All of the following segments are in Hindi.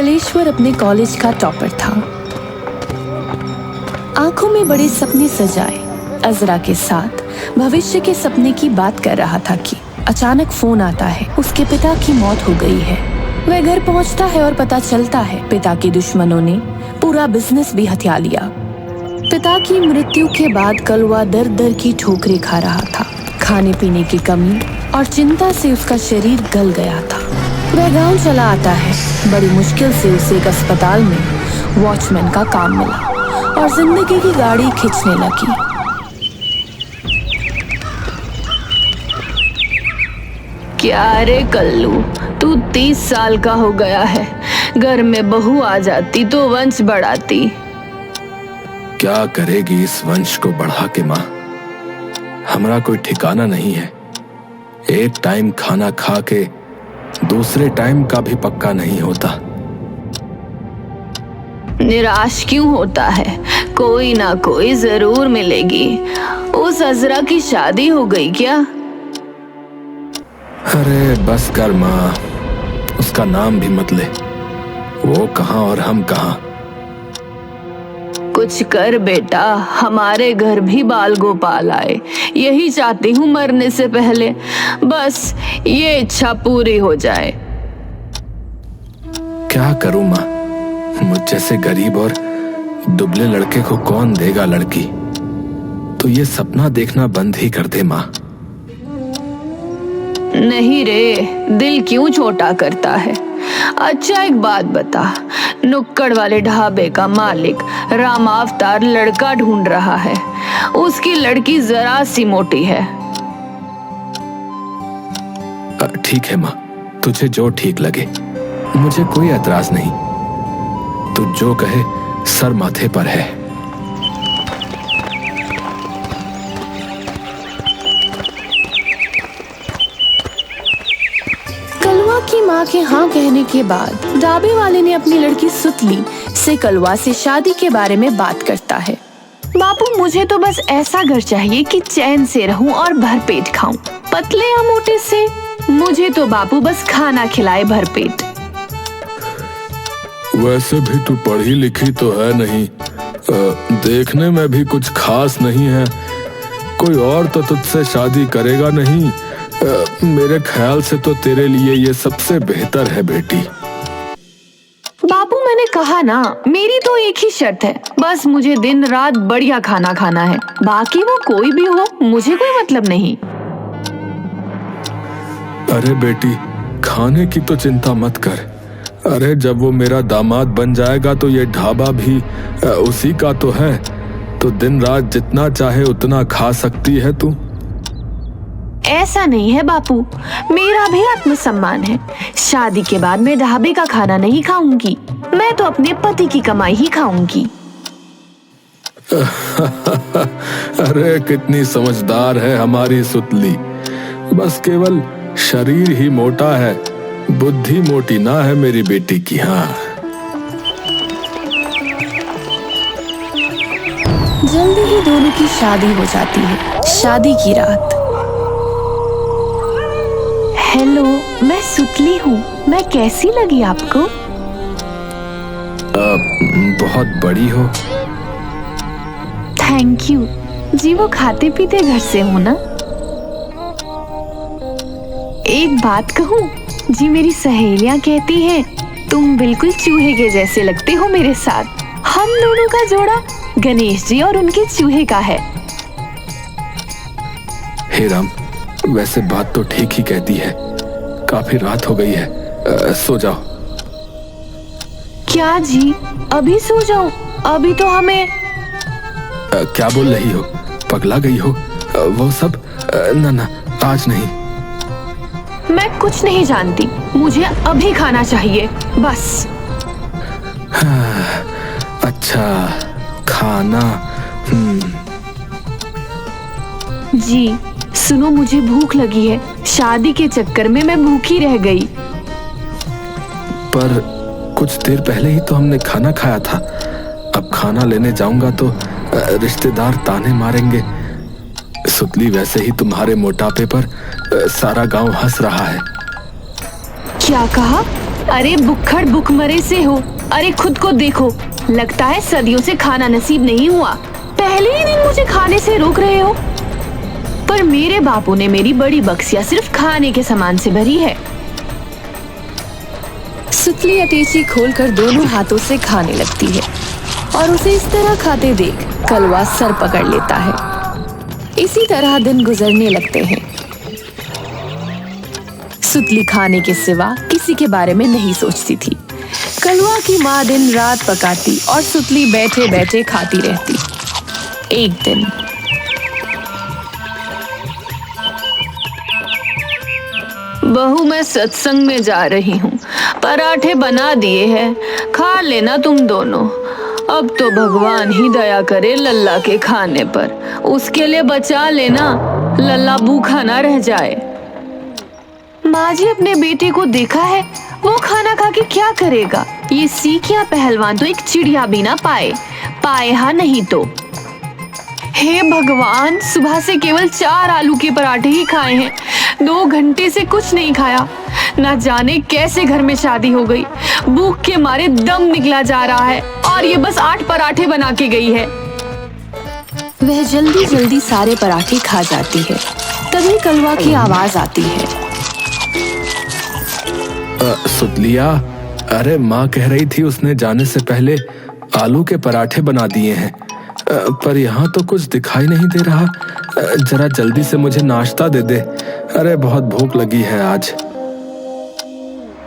कलेश्वर अपने कॉलेज का टॉपर था। आंखों में बड़े सपने सजाए अजरा के साथ भविष्य के सपने की बात कर रहा था कि अचानक फोन आता है, उसके पिता की मौत हो गई है। वह घर पहुंचता है और पता चलता है पिता के दुश्मनों ने पूरा बिजनेस भी हथिया लिया। पिता की मृत्यु के बाद कलवा दर दर की ठोकरें खा रहा था। खाने पीने की कमी और चिंता से उसका शरीर गल गया था। वह गांव चला आता है। बड़ी मुश्किल से उसे एक अस्पताल में वॉचमैन का काम मिला और जिंदगी की गाड़ी खींचने लगी। क्या रे कल्लू, तू 30 साल का हो गया है। घर में बहू आ जाती तो वंश बढ़ाती। क्या करेगी इस वंश को बढ़ा के माँ? हमारा कोई ठिकाना नहीं है। एक टाइम खाना खा के दूसरे टाइम का भी पक्का नहीं होता। निराश क्यों होता है? कोई ना कोई जरूर मिलेगी। उस अजरा की शादी हो गई क्या? अरे बस कर माँ, उसका नाम भी मत ले। वो कहाँ और हम कहाँ। कुछ कर बेटा, हमारे घर भी बाल गोपाल आए। यही चाहती हूँ मरने से पहले, बस ये इच्छा पूरी हो जाए। क्या करूँ माँ, मुझ जैसे गरीब और दुबले लड़के को कौन देगा लड़की? तो ये सपना देखना बंद ही कर दे माँ। नहीं रे, दिल क्यों छोटा करता है। अच्छा एक बात बता, नुक्कड़ वाले ढाबे का मालिक राम अवतार लड़का ढूंढ रहा है। उसकी लड़की जरा सी मोटी है। ठीक है माँ, तुझे जो ठीक लगे, मुझे कोई एतराज नहीं। तू जो कहे सर माथे पर है। कलवा की माँ के हाँ कहने के बाद ढाबे वाले ने अपनी लड़की सुतली से कलवा से शादी के बारे में बात करता है। बापू, मुझे तो बस ऐसा घर चाहिए कि चैन से रहूं और भरपेट खाऊं। पतले या मोटे से, मुझे तो बापू बस खाना खिलाए भरपेट। वैसे भी तू पढ़ी लिखी तो है नहीं, देखने में भी कुछ खास नहीं है। कोई और तो तुझसे शादी करेगा नहीं। मेरे ख्याल से तो तेरे लिए ये सबसे बेहतर है बेटी। बापू, मैंने कहा ना, मेरी तो एक ही शर्त है, बस मुझे दिन रात बढ़िया खाना खाना है। बाकी वो कोई भी हो, मुझे कोई मतलब नहीं। अरे बेटी, खाने की तो चिंता मत कर। अरे जब वो मेरा दामाद बन जाएगा तो ये ढाबा भी उसी का तो है। तो दिन रात जितना चाहे उतना खा सकती है तू। ऐसा नहीं है बापू, मेरा भी आत्मसम्मान है। शादी के बाद मैं ढाबे का खाना नहीं खाऊंगी, मैं तो अपने पति की कमाई ही खाऊंगी। अरे कितनी समझदार है हमारी सुतली। बस केवल शरीर ही मोटा है, बुद्धि मोटी ना है मेरी बेटी की। हाँ, जल्दी ही दोनों की शादी हो जाती है। शादी की रात। हेलो, मैं सुतली हूँ, मैं कैसी लगी आपको? बहुत बड़ी हो। थैंक यू जी। वो खाते पीते घर से हो ना? एक बात कहूँ जी, मेरी सहेलियां कहती हैं तुम बिल्कुल चूहे के जैसे लगते हो मेरे साथ। हम दोनों का जोड़ा गणेश जी और उनके चूहे का है। हे राम, वैसे बात तो ठीक ही कहती है। काफी रात हो गई है, सो जाओ। क्या जी, अभी सो जाऊं? अभी तो हमें क्या बोल रही हो? पगला गई हो? वो सब ना ना, आज नहीं। मैं कुछ नहीं जानती, मुझे अभी खाना चाहिए बस। अच्छा, खाना। जी सुनो, मुझे भूख लगी है। शादी के चक्कर में मैं भूखी रह गई। पर कुछ देर पहले ही तो हमने खाना खाया था। अब खाना लेने जाऊंगा तो रिश्तेदार ताने मारेंगे। सुतली, वैसे ही तुम्हारे मोटापे पर सारा गांव हंस रहा है। क्या कहा? अरे बुक्खड़ भुखमरे से हो। अरे खुद को देखो, लगता है सदियों से खाना नसीब नहीं हुआ। पहले ही दिन मुझे खाने से रोक रहे हो। पर मेरे बापू ने मेरी बड़ी बक्सिया सिर्फ खाने के सामान से भरी है। सुतली अटैची खोलकर दोनों हाथों से खाने लगती है और उसे इस तरह खाते देख कलवा सर पकड़ लेता है। इसी तरह दिन गुजरने लगते हैं। सुतली खाने के सिवा किसी के बारे में नहीं सोचती थी। कलवा की माँ दिन रात पकाती और सुतली बैठे बैठे खाती रहती। एक दिन बहू, मैं सत्संग में जा रही हूँ, पराठे बना दिए हैं, खा लेना तुम दोनों। अब तो भगवान ही दया करे लल्ला के खाने पर, उसके लिए बचा लेना, लल्ला भूखा ना रह जाए। माँ जी, अपने बेटे को देखा है, वो खाना खा के क्या करेगा? ये सीखिया पहलवान तो एक चिड़िया भी ना पाए हा नहीं तो। हे भगवान, सुबह से केवल 4 आलू के पराठे ही खाए हैं, 2 घंटे से कुछ नहीं खाया। ना जाने कैसे घर में शादी हो गई, भूख के मारे दम निकला जा रहा है और ये बस 8 पराठे बना के गई है। वह जल्दी जल्दी सारे पराठे खा जाती है। तभी कलवा की आवाज आती है। सुतलिया, अरे माँ कह रही थी उसने जाने से पहले आलू के पराठे बना दिए हैं, पर यहाँ तो कुछ दिखाई नहीं दे रहा। जरा जल्दी से मुझे नाश्ता दे दे, अरे बहुत भूख लगी है आज।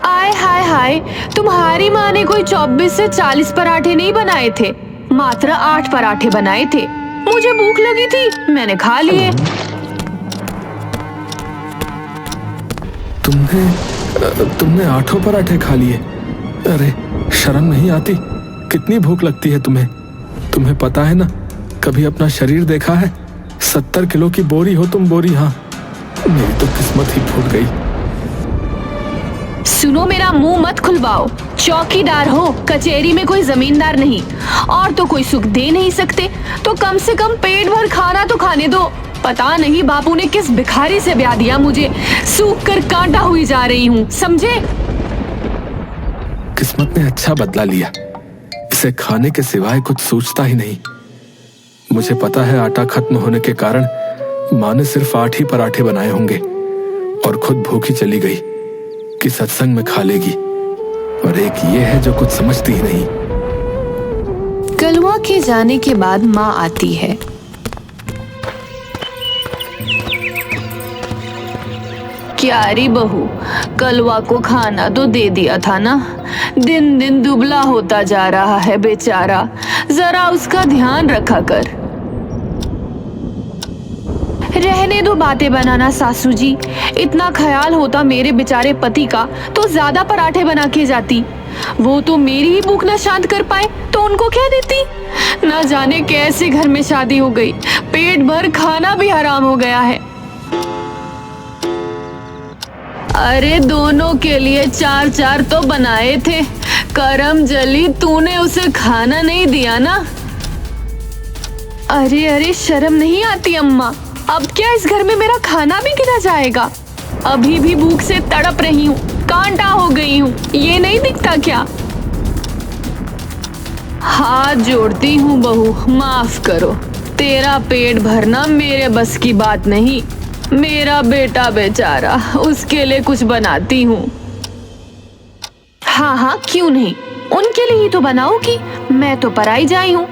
आय हाय हाय, तुम्हारी माँ ने कोई 24 से 40 पराठे नहीं बनाए थे, मात्र 8 पराठे बनाए थे। मुझे भूख लगी थी, मैंने खा लिए। तुमने 8 पराठे खा लिए? अरे शर्म नहीं आती? कितनी भूख लगती है तुम्हें? तुम्हें पता है ना, कभी अपना शरीर देखा है? 70 किलो की बोरी हो तुम, बोरी। हाँ, मेरी तो किस्मत ही फूट गई। सुनो, मेरा मुंह मत खुलवाओ। चौकीदार हो, कचहरी में कोई जमींदार नहीं, और तो कोई सुख दे नहीं सकते, तो कम से कम पेट भर खाना तो खाने दो। पता नहीं बापू ने किस भिखारी से ब्याह दिया मुझे, सूख कर कांटा हुई जा रही हूँ, समझे? किस्मत ने अच्छा बदला लिया, इसे खाने के सिवाय कुछ सोचता ही नहीं। मुझे पता है आटा खत्म होने के कारण माँ ने सिर्फ 8 ही पराठे बनाए होंगे और खुद भूखी चली गई कि सत्संग में खा लेगी। और एक ये है जो कुछ समझती ही नहीं। कलवा के जाने के बाद माँ आती है। क्यारी बहू, कलवा को खाना तो दे दिया था ना, दिन दिन दुबला होता जा रहा है बेचारा, जरा उसका ध्यान रखा कर। रहने दो बातें बनाना सासू जी, इतना ख्याल होता मेरे बेचारे पति का तो ज्यादा पराठे बना के जाती। वो तो मेरी ही भूख न शांत कर पाए तो उनको क्या देती? न जाने कैसे घर में शादी हो गई, पेट भर खाना भी हराम हो गया है। अरे दोनों के लिए 4-4 तो बनाए थे, करम जली तूने उसे खाना नहीं दिया ना। अरे अरे, शर्म नहीं आती अम्मा? अब क्या इस घर में मेरा खाना भी गिना जाएगा? अभी भी भूख से तड़प रही हूँ, कांटा हो गई हूँ, ये नहीं दिखता क्या? हाथ जोड़ती हूँ बहू, माफ करो, तेरा पेट भरना मेरे बस की बात नहीं। मेरा बेटा बेचारा, उसके लिए कुछ बनाती हूँ। हाँ हाँ, क्यों नहीं, उनके लिए ही तो बनाऊंगी, मैं तो पराई जाई हूँ।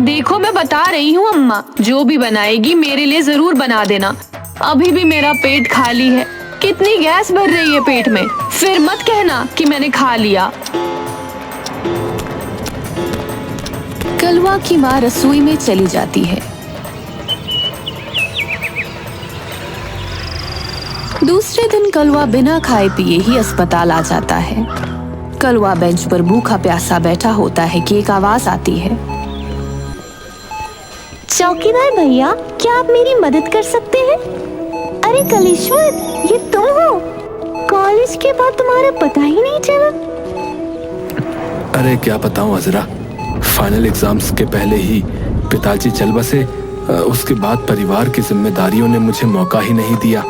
देखो मैं बता रही हूँ अम्मा, जो भी बनाएगी मेरे लिए जरूर बना देना। अभी भी मेरा पेट खाली है, कितनी गैस भर रही है पेट में, फिर मत कहना कि मैंने खा लिया। कलवा की माँ रसोई में चली जाती है। दूसरे दिन कलवा बिना खाए पिए ही अस्पताल आ जाता है। कलवा बेंच पर भूखा प्यासा बैठा होता है कि एक आवाज आती है। चौकीदार भैया, क्या आप मेरी मदद कर सकते हैं? अरे कलेश्वर, ये तुम हो? कॉलेज के बाद तुम्हारा पता ही नहीं चला। अरे क्या बताऊं अजरा, फाइनल एग्जाम्स के पहले ही पिताजी चल बसे। उसके बाद परिवार की जिम्मेदारियों ने मुझे मौका ही नहीं दिया।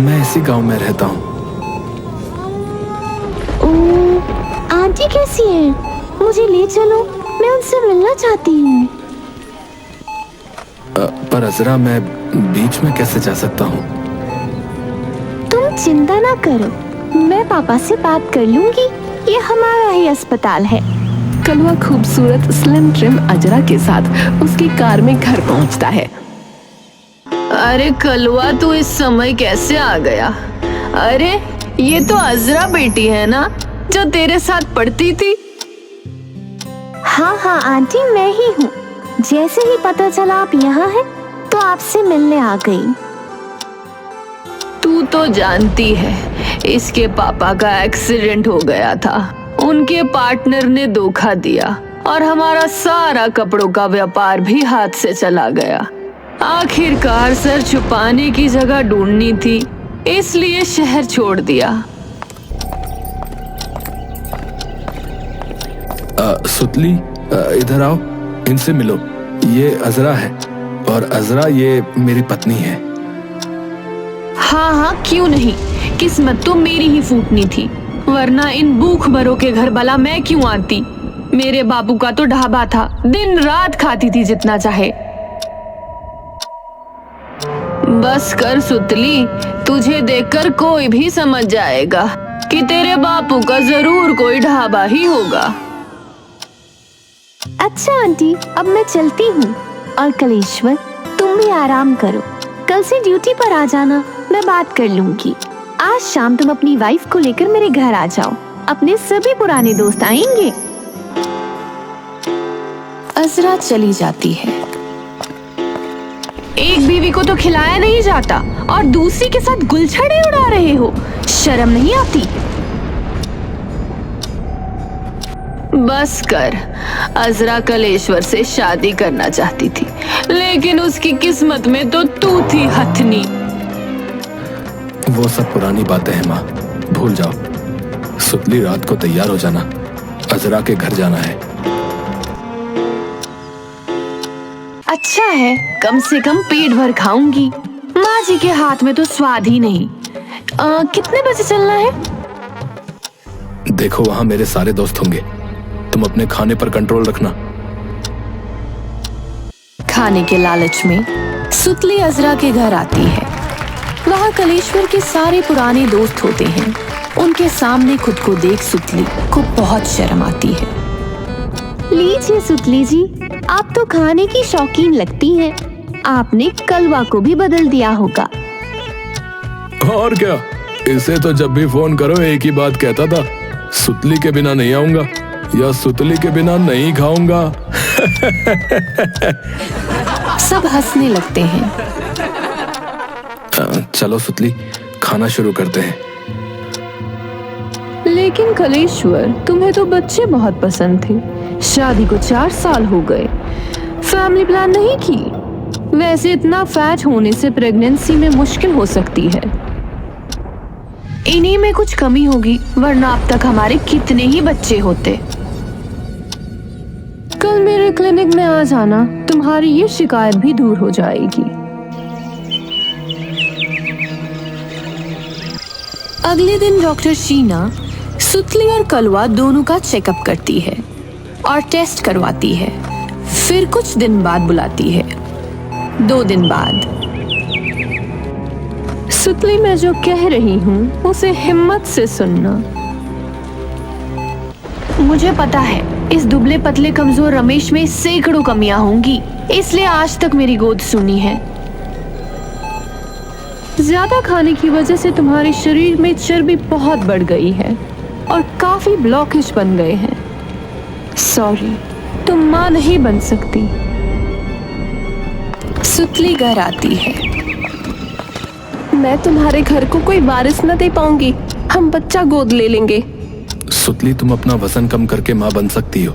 मैं इसी गांव में रहता हूँ। आंटी कैसी हैं? मुझे ले चलो, मैं उनसे मिलना चाहती हूँ। पर अजरा, मैं बीच में कैसे जा सकता हूँ? तुम चिंता ना करो, मैं पापा से बात कर लूंगी। ये हमारा ही अस्पताल है। कलवा खूबसूरत स्लिम ट्रिम अजरा के साथ उसकी कार में घर पहुंचता है। अरे कलवा, तू इस समय कैसे आ गया? अरे ये तो अजरा बेटी है ना, जो तेरे साथ पढ़ती थी? हाँ हाँ आंटी, मैं ही हूँ। जैसे ही पता चला आप यहाँ हैं, तो आपसे मिलने आ गई। तू तो जानती है, इसके पापा का एक्सीडेंट हो गया था। उनके पार्टनर ने धोखा दिया और हमारा सारा कपड़ों का व्यापार भी हाथ से चला गया। आखिरकार सर छुपाने की जगह ढूंढनी थी, इसलिए शहर छोड़ दिया। सुतली, इधर आओ, इनसे मिलो। ये अजरा है और अजरा ये मेरी पत्नी है। हाँ हाँ, क्यों नहीं। किस्मत तो मेरी ही फूटनी थी, वरना इन भूख भरों के घर भला मैं क्यों आती। मेरे बाबू का तो ढाबा था, दिन रात खाती थी जितना चाहे। बस कर सुतली, तुझे देखकर कोई भी समझ जाएगा कि तेरे बापू का जरूर कोई ढाबा ही होगा। अच्छा आंटी, अब मैं चलती हूँ। और कलेश्वर, तुम भी आराम करो। कल से ड्यूटी पर आ जाना, मैं बात कर लूंगी। आज शाम तुम अपनी वाइफ को लेकर मेरे घर आ जाओ। अपने सभी पुराने दोस्त आएंगे। अजरा चली जाती है। एक बीवी को तो खिलाया नहीं जाता और दूसरी के साथ गुलछड़े उड़ा रहे हो, शर्म नहीं आती? बस कर। अजरा कलेश्वर से शादी करना चाहती थी, लेकिन उसकी किस्मत में तो तू थी हथनी। वो सब पुरानी बातें हैं माँ, भूल जाओ। सुतली, रात को तैयार हो जाना, अजरा के घर जाना है। अच्छा है, कम से कम पेट भर खाऊंगी। माँ जी के हाथ में तो स्वाद ही नहीं। कितने बजे चलना है? देखो, वहां मेरे सारे दोस्त होंगे, तुम अपने खाने पर कंट्रोल रखना। खाने के लालच में सुतली अजरा के घर आती है। वहाँ कलेश्वर के सारे पुराने दोस्त होते हैं। उनके सामने खुद को देख सुतली को बहुत शर्म आती है। लीजिए सुतली जी, आप तो खाने की शौकीन लगती हैं। आपने कलवा को भी बदल दिया होगा। और क्या, इसे तो जब भी फोन करो एक ही बात कहता था, सुतली के बिना नहीं आऊंगा या सुतली के बिना नहीं खाऊंगा। सब हंसने लगते हैं। चलो सुतली, खाना शुरू करते हैं। लेकिन कलेश्वर, तुम्हें तो बच्चे बहुत पसंद थे। शादी को 4 साल हो गए, फैमिली प्लान नहीं की। वैसे इतना फैट होने से प्रेगनेंसी में मुश्किल हो सकती है। इन्हीं में कुछ कमी होगी, वरना अब तक हमारे कितने ही बच्चे होते। कल मेरे क्लिनिक में आ जाना, तुम्हारी ये शिकायत भी दूर हो जाएगी। अगले दिन डॉक्टर शीना सुतली और कलवा दोनों का चेकअप करती है और टेस्ट करवाती है। फिर कुछ दिन बाद बुलाती है। 2 दिन बाद। सुतली, मैं जो कह रही हूँ उसे हिम्मत से सुनना। मुझे पता है, इस दुबले पतले कमजोर रमेश में सैकड़ों कमियां होंगी, इसलिए आज तक मेरी गोद सुनी है। ज्यादा खाने की वजह से तुम्हारे शरीर में चर्बी बहुत बढ़ गई है और काफी ब्लॉकेज बन गए हैं। सॉरी, तुम माँ नहीं बन सकती। सुतली घर आती है। मैं तुम्हारे घर को कोई वारिस न दे पाऊंगी। हम बच्चा गोद ले लेंगे। सुतली, तुम अपना वजन कम करके माँ बन सकती हो।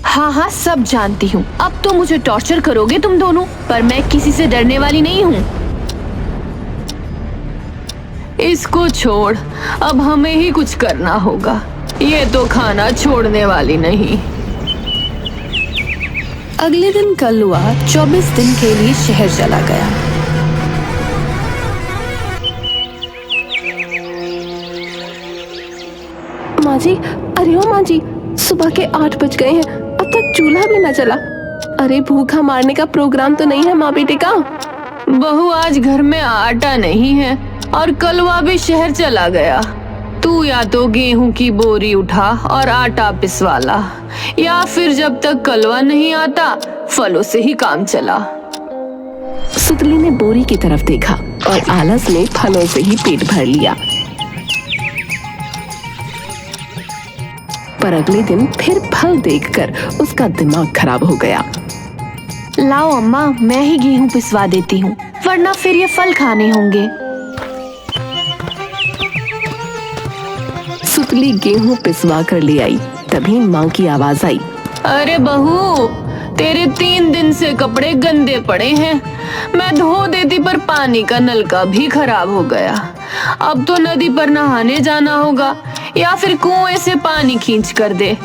हाँ हाँ, सब जानती हूँ। अब तो मुझे टॉर्चर करोगे तुम दोनों, पर मैं किसी से डरने वाली नहीं हूँ। इसको छोड़, अब हमें ही कुछ करना होगा। ये तो खाना छोड़ने वाली नहीं। अगले दिन कलवा 24 दिन के लिए शहर चला गया। माँ माँ जी, अरे ओ माँ जी, सुबह के 8 बज गए हैं, अब तक चूल्हा भी ना जला। अरे भूखा मारने का प्रोग्राम तो नहीं है माँ बेटे का? बहू, आज घर में आटा नहीं है और कलवा भी शहर चला गया। तू या तो गेहूं की बोरी उठा और आटा पिसवा ला, या फिर जब तक कलवा नहीं आता फलों से ही काम चला। सुतली ने बोरी की तरफ देखा और आलस में फलों से ही पेट भर लिया। पर अगले दिन फिर फल देखकर उसका दिमाग खराब हो गया। लाओ अम्मा, मैं ही गेहूं पिसवा देती हूँ, वरना फिर ये फल खाने होंगे। सुतली गेहूं पिसवा कर ले आई, तभी माँ की आवाज आई। अरे बहू, तेरे 3 दिन से कपड़े गंदे पड़े हैं। मैं धो देती पर पानी का नलका भी खराब हो गया। अब तो नदी पर नहाने जाना होगा या फिर कुएं से पानी खींच कर दे।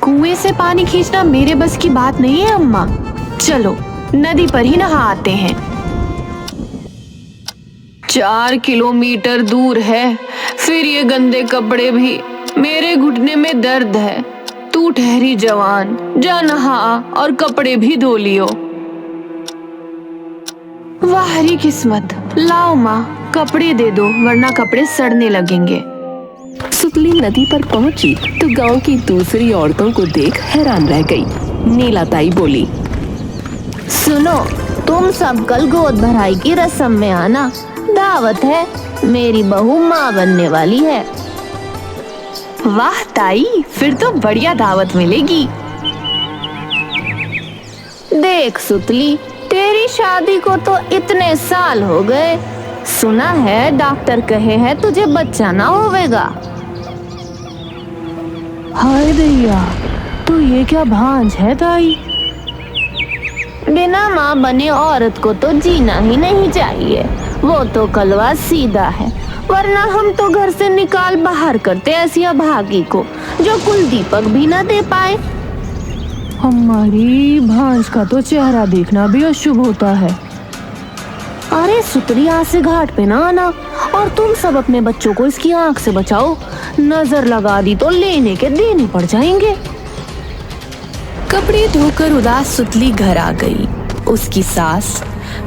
कुएं से पानी खींचना मेरे बस की बात नहीं है अम्मा। चलो नदी पर ही नहा आते हैं। 4 किलोमीटर दूर है, फिर ये गंदे कपड़े भी। मेरे घुटने में दर्द है। तू ठहरी जवान, जा नहा और कपड़े भी धो लियो। वाह हरी किस्मत। लाओ माँ, कपड़े दे दो, वरना कपड़े सड़ने लगेंगे। सुतली नदी पर पहुंची तो गांव की दूसरी औरतों को देख हैरान रह गई। नीला ताई बोली, सुनो, तुम सब कल गोद भराई की रस्म में आना, दावत है, मेरी बहू माँ बनने वाली है। वाह ताई, फिर तो बढ़िया दावत मिलेगी। देख सुतली, तेरी शादी को तो इतने साल हो गए, सुना है डॉक्टर कहे हैं तुझे बच्चा ना होवेगा। हाय दैया, तो ये क्या भांज है ताई? बिना माँ बने औरत को तो जीना ही नहीं चाहिए, वो तो कलवा सीधा है, वरना हम तो घर से निकाल बाहर करते ऐसी अभागी को जो कुल दीपक भी न दे पाए। हमारी भांज का तो चेहरा देखना भी अशुभ होता है। अरे सुतरी, आज से घाट पे ना आना, और तुम सब अपने बच्चों को इसकी आंख से बचाओ, नजर लगा दी तो लेने के देने पड़ जाएंगे। कपड़े धोकर उदास सुतली घर आ गई। उसकी सास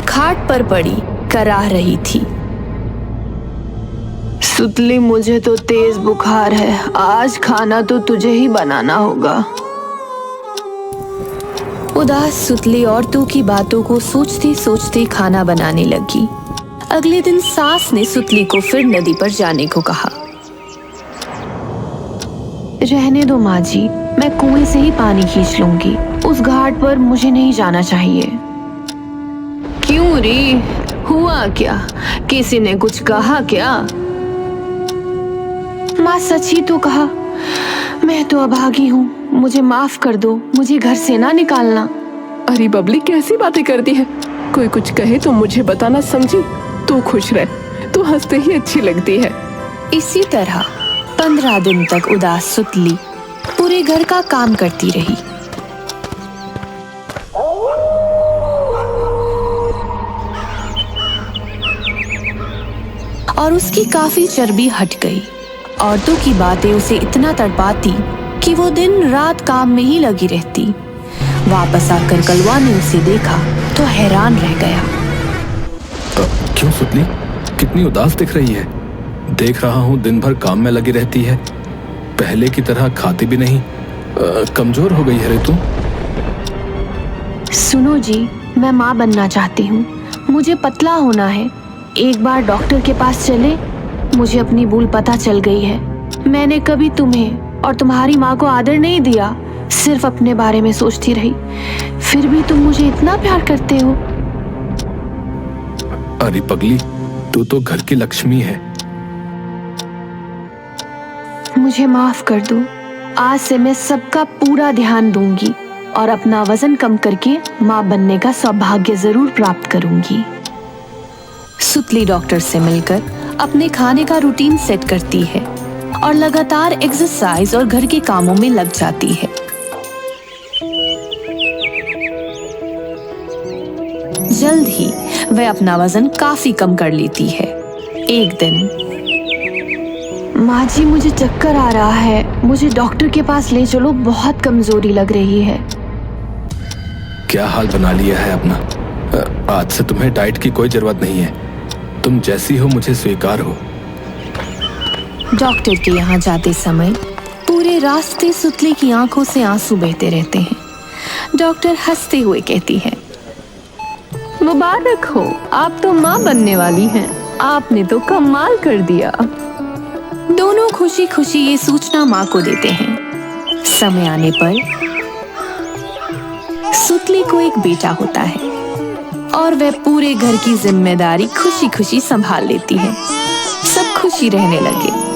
खाट पर पड़ी कराह रही थी। सुतली, मुझे तो तेज बुखार है, आज खाना तो तुझे ही बनाना होगा। उदास सुतली औरतों की बातों को सोचते सोचते खाना बनाने लगी। अगले दिन सास ने सुतली को फिर नदी पर जाने को कहा। रहने दो माँ जी, मैं कुएं से ही पानी खींच लूंगी, उस घाट पर मुझे नहीं जाना चाहिए। क्यों री, हुआ क्या? किसी ने कुछ कहा क्या? माँ सच ही तो कहा, मैं तो अभागी हूँ, मुझे माफ कर दो, मुझे घर से ना निकालना। अरे बबली, कैसी बातें करती है? कोई कुछ कहे तो मुझे बताना, समझी? तू खुश रह, तू हंसते ही अच्छी लगती है। इसी तरह 15 दिन तक उदास सुतली पूरे घर का काम करती रही। और उसकी काफी चर्बी हट गई। औरतों की बातें उसे इतना तड़पाती कि वो दिन रात काम में ही लगी रहती। वापस आकर कलवा ने उसे देखा तो हैरान रह गया। क्यों सुतली, कितनी उदास दिख रही है? देख रहा हूँ दिन भर काम में लगी रहती है, पहले की तरह खाती भी नहीं। कमजोर हो गई है रे तू। सुनो जी, मैं माँ बनना चाहती हूँ, मुझे पतला होना है। एक बार डॉक्टर के पास चले, मुझे अपनी भूल पता चल गई है। मैंने कभी तुम्हें और तुम्हारी माँ को आदर नहीं दिया, सिर्फ अपने बारे में सोचती रही। फिर भी तुम मुझे इतना प्यार करते हो। अरे पगली, तू तो घर की लक्ष्मी है। मुझे माफ कर दो, आज से मैं सबका पूरा ध्यान दूंगी और अपना वजन कम करके माँ बनने का सौभाग्य जरूर प्राप्त करूंगी। सुतली डॉक्टर से मिलकर अपने खाने का रूटीन सेट करती है और लगातार एक्सरसाइज और घर के कामों में लग जाती है। जल्द ही वह अपना वजन काफी कम कर लेती है। एक दिन, माँ जी, मुझे चक्कर आ रहा है, मुझे डॉक्टर के पास ले चलो, बहुत कमजोरी लग रही है। क्या हाल बना लिया है अपना। आज से तुम्हें डाइट की कोई जरूरत नहीं है, तुम जैसी हो मुझे स्वीकार हो। डॉक्टर के यहाँ जाते समय पूरे रास्ते सुतली की आंखों से आंसू बहते रहते हैं। डॉक्टर हंसते हुए कहती है, मुबारक हो, आप तो माँ बनने वाली हैं। आपने तो कमाल कर दिया। दोनों खुशी खुशी ये सूचना माँ को देते हैं। समय आने पर सुतली को एक बेटा होता है और वह पूरे घर की जिम्मेदारी खुशी खुशी संभाल लेती है। सब खुशी रहने लगे।